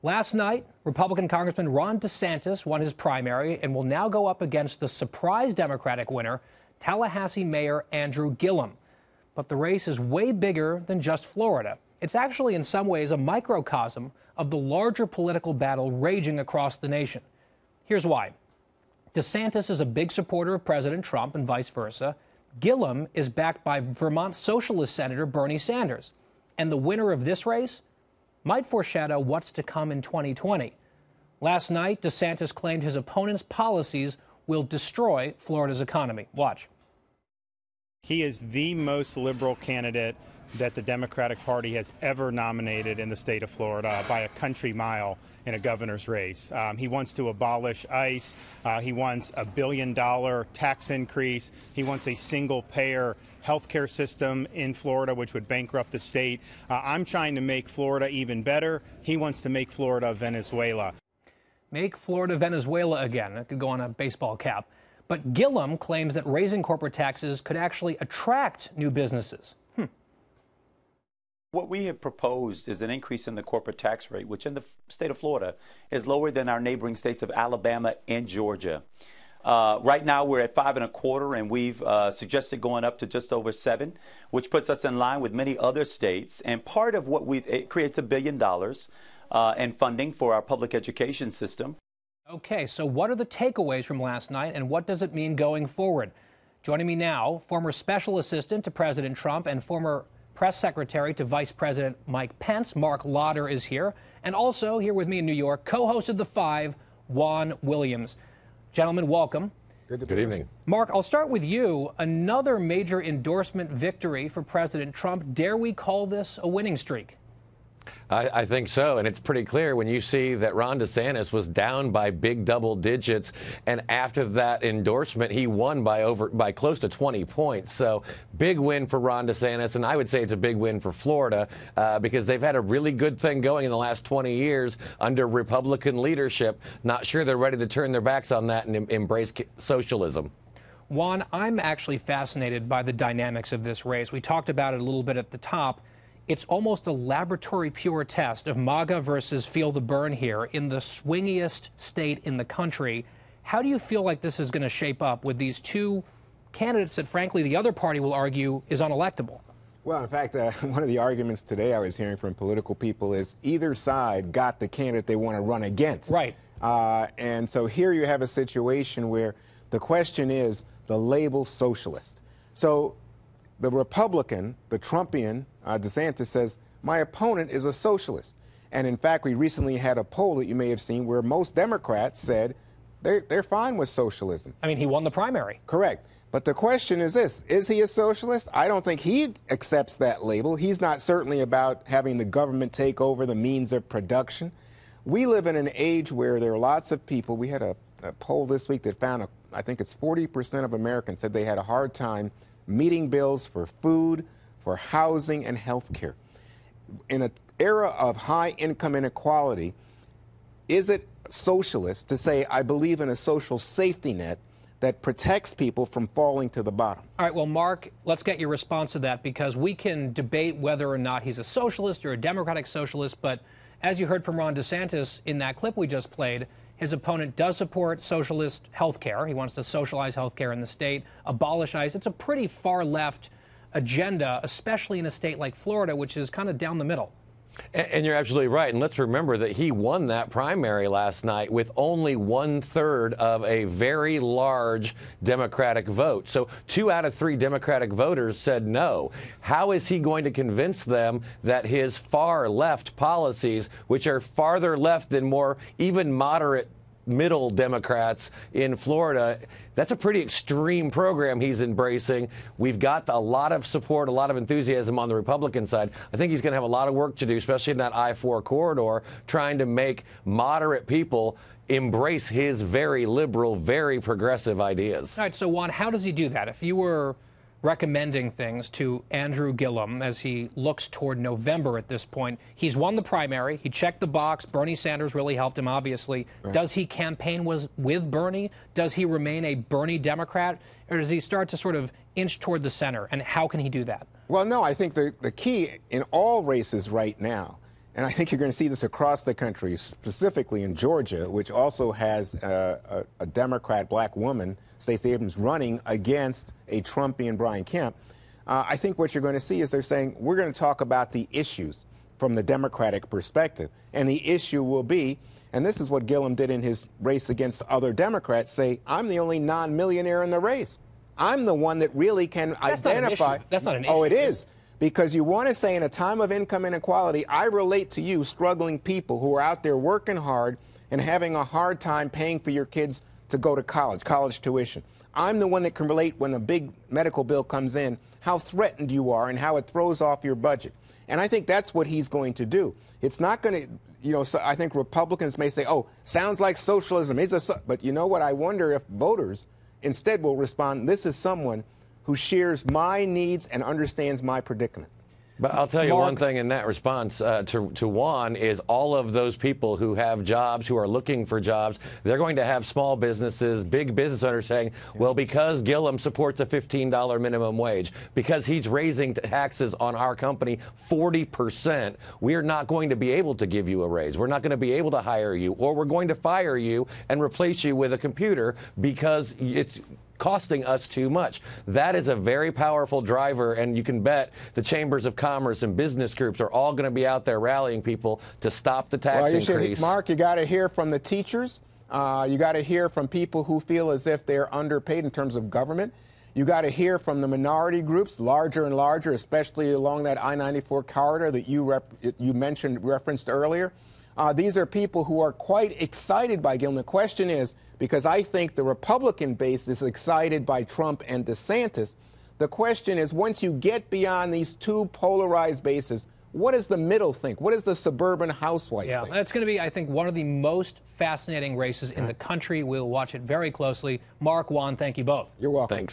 Last night, Republican Congressman Ron DeSantis won his primary and will now go up against the surprise Democratic winner, Tallahassee Mayor Andrew Gillum. But the race is way bigger than just Florida. It's actually in some ways a microcosm of the larger political battle raging across the nation. Here's why. DeSantis is a big supporter of President Trump and vice versa. Gillum is backed by Vermont Socialist Senator Bernie Sanders. And the winner of this race might foreshadow what's to come in 2020. Last night, DeSantis claimed his opponent's policies will destroy Florida's economy. Watch. He is the most liberal candidate that the Democratic Party has ever nominated in the state of Florida by a country mile in a governor's race. He wants to abolish ICE. He wants a $1 billion tax increase. He wants a single-payer healthcare system in Florida, which would bankrupt the state. I'm trying to make Florida even better. He wants to make Florida Venezuela. Make Florida Venezuela again. That could go on a baseball cap. But Gillum claims that raising corporate taxes could actually attract new businesses. What we have proposed is an increase in the corporate tax rate, which in the state of Florida is lower than our neighboring states of Alabama and Georgia. Right now, we're at 5.25%, and we've suggested going up to just over 7%, which puts us in line with many other states. And part of what it creates $1 billion in funding for our public education system. Okay, so what are the takeaways from last night, and what does it mean going forward? Joining me now, former special assistant to President Trump and former press secretary to Vice President Mike Pence, Marc Lotter, is here. And also here with me in New York, co-host of The Five, Juan Williams. Gentlemen, welcome. Good evening. Mark, I'll start with you. Another major endorsement victory for President Trump. Dare we call this a winning streak? I think so, and it's pretty clear when you see that Ron DeSantis was down by big double digits, and after that endorsement, he won by close to 20 points. So big win for Ron DeSantis, and I would say it's a big win for Florida because they've had a really good thing going in the last 20 years under Republican leadership. Not sure they're ready to turn their backs on that and embrace socialism. Juan, I'm actually fascinated by the dynamics of this race. We talked about it a little bit at the top. It's almost a laboratory pure test of MAGA versus feel the burn here in the swingiest state in the country. How do you feel like this is going to shape up with these two candidates that, frankly, the other party will argue is unelectable? Well, in fact, one of the arguments today I was hearing from political people is either side got the candidate they want to run against. Right. And so here you have a situation where the question is the label socialist. So the Republican, the Trumpian, DeSantis says, my opponent is a socialist. And in fact, we recently had a poll that you may have seen where most Democrats said they're fine with socialism. I mean, he won the primary. Correct. But the question is this, is he a socialist? I don't think he accepts that label. He's not certainly about having the government take over the means of production. We live in an age where there are lots of people. We had a poll this week that found, I think it's 40% of Americans said they had a hard time meeting bills for food, for housing, and health care. In an era of high income inequality, is it socialist to say, I believe in a social safety net that protects people from falling to the bottom? All right, well, Mark, let's get your response to that, because we can debate whether or not he's a socialist or a democratic socialist, but as you heard from Ron DeSantis in that clip we just played, his opponent does support socialist health care. He wants to socialize health care in the state, abolish ICE. It's a pretty far left agenda, especially in a state like Florida, which is kind of down the middle. And you're absolutely right. And let's remember that he won that primary last night with only 1/3 of a very large Democratic vote. So 2 out of 3 Democratic voters said no. How is he going to convince them that his far left policies, which are farther left than more even moderate middle Democrats in Florida, that's a pretty extreme program he's embracing. We've got a lot of support, a lot of enthusiasm on the Republican side. I think he's going to have a lot of work to do, especially in that I-4 corridor, trying to make moderate people embrace his very liberal, very progressive ideas. All right, so Juan, how does he do that? If you were recommending things to Andrew Gillum as he looks toward November at this point, he's won the primary, he checked the box, Bernie Sanders really helped him, obviously. Right. Does he campaign with Bernie? Does he remain a Bernie Democrat? Or does he start to sort of inch toward the center? And how can he do that? Well, no, I think the key in all races right now and I think you're going to see this across the country, specifically in Georgia, which also has a Democrat black woman, Stacey Abrams, running against a Trumpian Brian Kemp. I think what you're going to see is they're saying, we're going to talk about the issues from the Democratic perspective. And the issue will be, and this is what Gillum did in his race against other Democrats, say, I'm the only non-millionaire in the race. I'm the one that really can identify. That's not an issue. Oh, it is. Because you want to say in a time of income inequality, I relate to you struggling people who are out there working hard and having a hard time paying for your kids to go to college tuition. I'm the one that can relate when a big medical bill comes in, how threatened you are and how it throws off your budget. And I think that's what he's going to do. It's not going to, so I think Republicans may say, oh, sounds like socialism. But you know what? I wonder if voters instead will respond, this is someone who shares my needs and understands my predicament. But I'll tell you Mark, one thing in that response to Juan is all of those people who have jobs, who are looking for jobs, they're going to have small businesses, big business owners saying, well, because Gillum supports a $15 minimum wage, because he's raising taxes on our company 40%, we're not going to be able to give you a raise. We're not going to be able to hire you, or we're going to fire you and replace you with a computer because it's costing us too much. That is a very powerful driver, and you can bet the chambers of commerce and business groups are all going to be out there rallying people to stop the tax increase. Mark, you got to hear from the teachers. You got to hear from people who feel as if they're underpaid in terms of government. You got to hear from the minority groups, larger and larger, especially along that I-94 corridor that you referenced earlier. These are people who are quite excited by Gillum. The question is, because I think the Republican base is excited by Trump and DeSantis, the question is, once you get beyond these two polarized bases, what does the middle think? What does the suburban housewife think? Yeah, it's going to be, I think, one of the most fascinating races in the country. We'll watch it very closely. Mark, Juan, thank you both. You're welcome. Thanks.